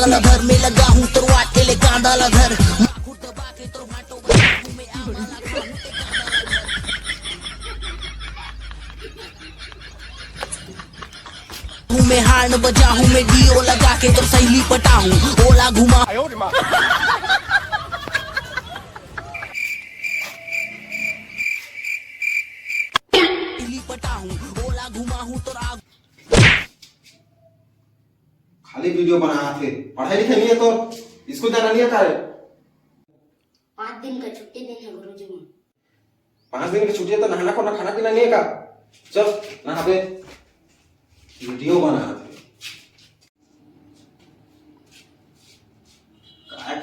कांदाला धर में लगा हूँ तो वाटेले कांदाला धर मैं हार्न बजा हूँ मैं डीओ लगा के तो सहेली पटा हूँ ओला घुमा पटा हूँ ओला घुमा हूँ तो खाली वीडियो बनाया थे, पढ़ाई लिखाई नहीं है तो स्कूल जाना नहीं है का? 5 दिन का छुट्टी दिन है गुरुजी में। 5 दिन की छुट्टी है तो नहाना खोना खाना पीना नहीं है का? चल नहा पे वीडियो बनाया थे।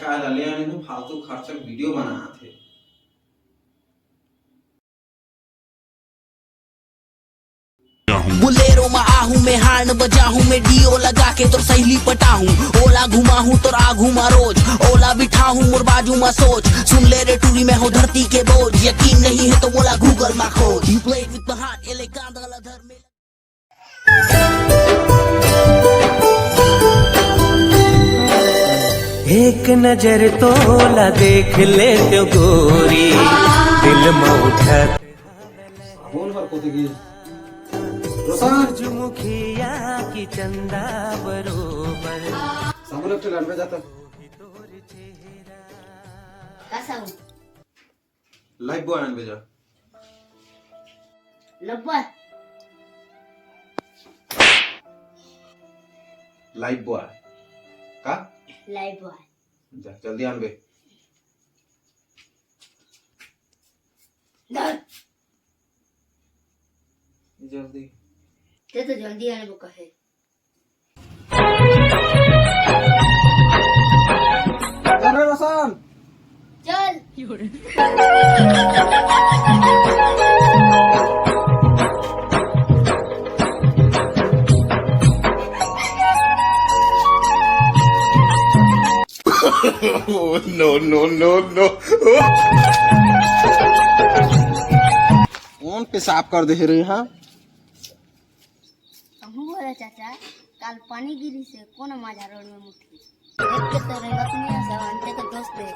काय ललिया ने तो फालतू खर्चा वीडियो बनाया थे। बुलेरो में आहूं मैं हार्न बजा हूँ मैं डीओ लगा के तो सहेली पटा हूँ ओला घुमा हूँ तो घुमा रोज ओला बिठा हूँ मोर बाजू में सोच सुन ले रे टूरी में हो धरती के बोझ यकीन नहीं है तो बोला गूगल में खोज you play with my heart एले कांदाला धर में एक नजर तोला देख ले तो गोरी दिल में उठा कौन हर को देगी सूरजमुखिया की चंदा बरोबर सामने ट्रेन में जाता कैसा हूँ लाइव बॉय आन भेजा लब्बा लाइव बॉय का लाइव बॉय जा जल्दी आन बे डर जल्दी ते तो जल्दी आने को कहे चल रे रोशन चल no कौन पेशाब कर दे रहे हैं? बोला चाचा काल पानी गिरी से कौन मजा रोड में मुठी देख के तो रहेगा तुम्हें सब अंते का दोस्त है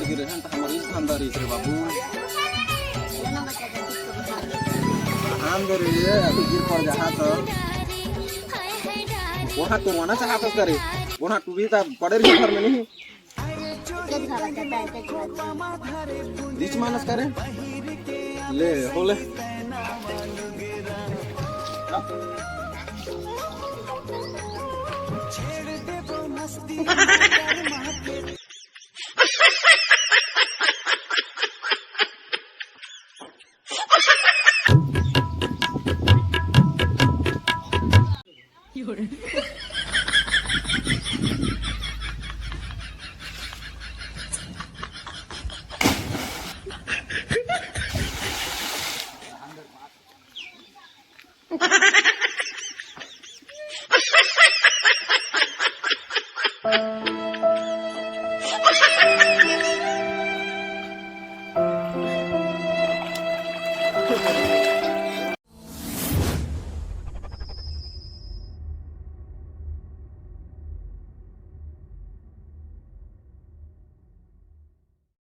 गिरे हैं तो हमारी खानदारी से बाबू खानदारी है अभी गिर पड़ जहाँ तो वहाँ तो वहाँ चाहता करे वहाँ तू भी तो पड़े रही घर में नहीं बीच मानस करे ले हो ले